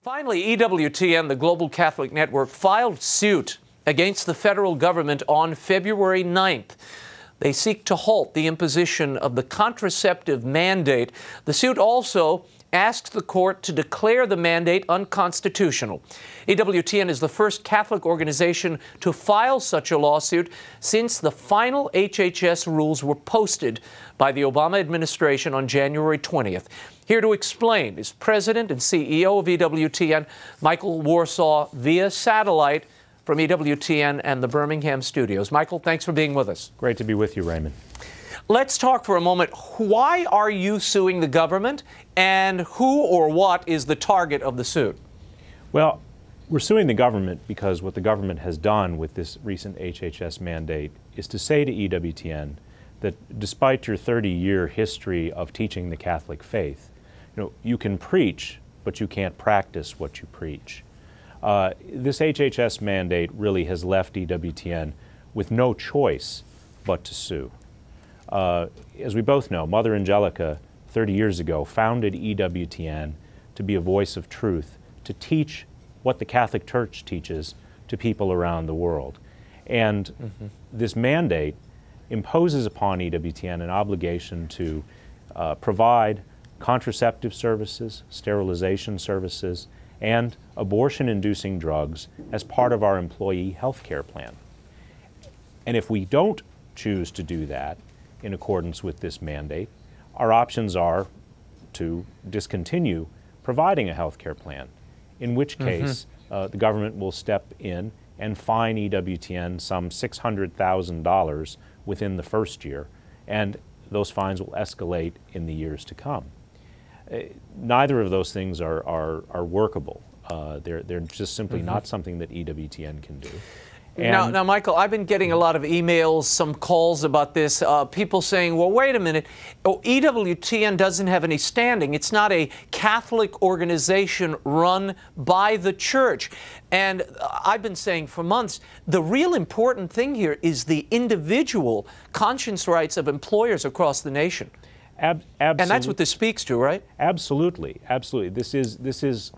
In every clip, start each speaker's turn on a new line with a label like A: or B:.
A: Finally, EWTN, the Global Catholic Network, filed suit against the federal government on February 9th. They seek to halt the imposition of the contraceptive mandate. The suit also asks the court to declare the mandate unconstitutional. EWTN is the first Catholic organization to file such a lawsuit since the final HHS rules were posted by the Obama administration on January 20th. Here to explain is President and CEO of EWTN, Michael Warsaw, via satellite from EWTN and the Birmingham studios. Michael, thanks for being with us.
B: Great to be with you, Raymond.
A: Let's talk for a moment. Why are you suing the government, and who or what is the target of the suit?
B: Well, we're suing the government because what the government has done with this recent HHS mandate is to say to EWTN that despite your 30-year history of teaching the Catholic faith, you can preach, but you can't practice what you preach. This HHS mandate really has left EWTN with no choice but to sue. As we both know, Mother Angelica, 30 years ago, founded EWTN to be a voice of truth, to teach what the Catholic Church teaches to people around the world. And this mandate imposes upon EWTN an obligation to provide contraceptive services, sterilization services, and abortion-inducing drugs as part of our employee health care plan. And if we don't choose to do that in accordance with this mandate, our options are to discontinue providing a health care plan, in which case the government will step in and fine EWTN some $600,000 within the first year, and those fines will escalate in the years to come. Neither of those things are workable. They're just simply not something that EWTN can do.
A: Now, Michael, I've been getting a lot of emails, some calls about this, people saying, well, wait a minute, EWTN doesn't have any standing. It's not a Catholic organization run by the Church. And I've been saying for months, the real important thing here is the individual conscience rights of employers across the nation.
B: Absolutely.
A: And that's what this speaks to, right?
B: Absolutely, absolutely. This is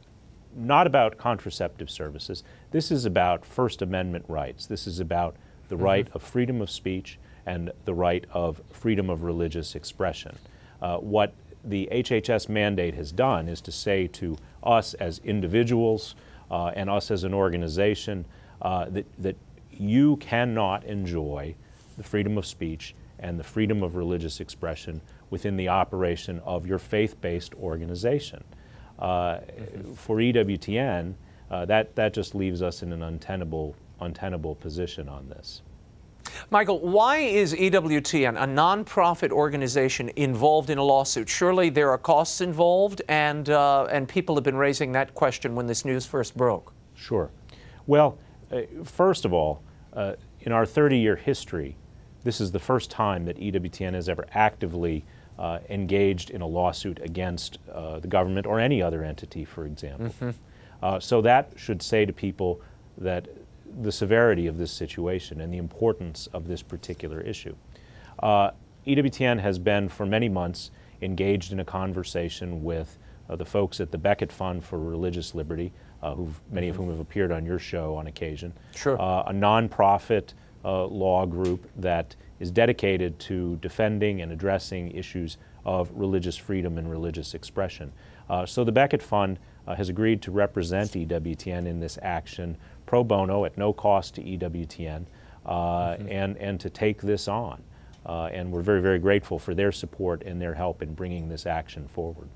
B: not about contraceptive services. This is about First Amendment rights. This is about the right of freedom of speech and the right of freedom of religious expression. What the HHS mandate has done is to say to us as individuals and us as an organization that you cannot enjoy the freedom of speech and the freedom of religious expression within the operation of your faith-based organization. For EWTN, that just leaves us in an untenable position on this.
A: Michael, why is EWTN, a nonprofit organization, involved in a lawsuit? Surely there are costs involved, and people have been raising that question when this news first broke.
B: Sure. Well, first of all, in our 30-year history, this is the first time that EWTN has ever actively engaged in a lawsuit against the government or any other entity, for example. So that should say to people that the severity of this situation and the importance of this particular issue. EWTN has been for many months engaged in a conversation with the folks at the Becket Fund for Religious Liberty, many of whom have appeared on your show on occasion.
A: Sure.
B: A nonprofit law group that is dedicated to defending and addressing issues of religious freedom and religious expression. So the Becket Fund has agreed to represent EWTN in this action pro bono at no cost to EWTN and to take this on. And we're very, very grateful for their support and their help in bringing this action forward.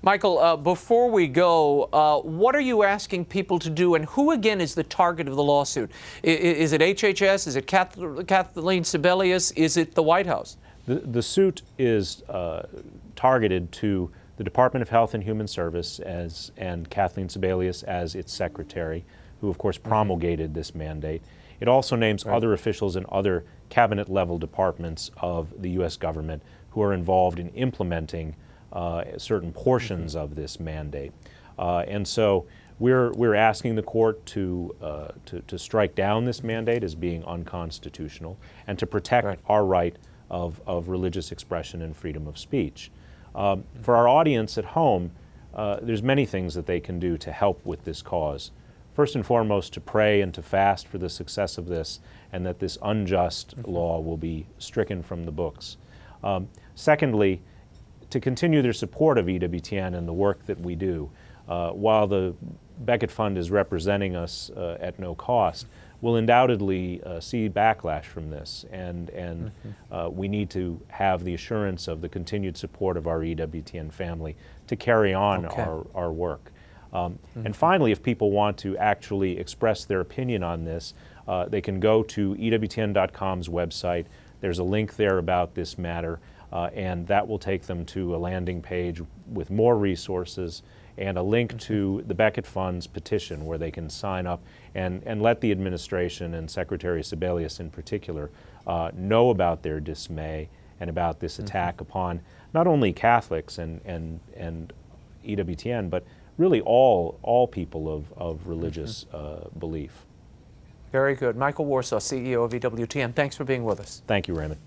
A: Michael, before we go, what are you asking people to do, and who again is the target of the lawsuit? Is it HHS? Is it Kathleen Sebelius? Is it the White House?
B: The suit is targeted to the Department of Health and Human Service and Kathleen Sebelius as its secretary, who of course promulgated this mandate. It also names other officials in other cabinet-level departments of the U.S. government who are involved in implementing certain portions of this mandate. And so we're asking the court to strike down this mandate as being unconstitutional and to protect our right of religious expression and freedom of speech. For our audience at home, there's many things that they can do to help with this cause. First and foremost, to pray and to fast for the success of this, and that this unjust law will be stricken from the books. Secondly, to continue their support of EWTN and the work that we do. While the Beckett Fund is representing us at no cost, we'll undoubtedly see backlash from this, and we need to have the assurance of the continued support of our EWTN family to carry on our work. And finally, if people want to actually express their opinion on this, they can go to EWTN.com's website. There's a link there about this matter, and that will take them to a landing page with more resources and a link to the Beckett Fund's petition where they can sign up and let the administration and Secretary Sebelius in particular know about their dismay and about this attack upon not only Catholics and EWTN, but really all people of religious belief.
A: Very good. Michael Warsaw, CEO of EWTN, thanks for being with us.
B: Thank you, Raymond.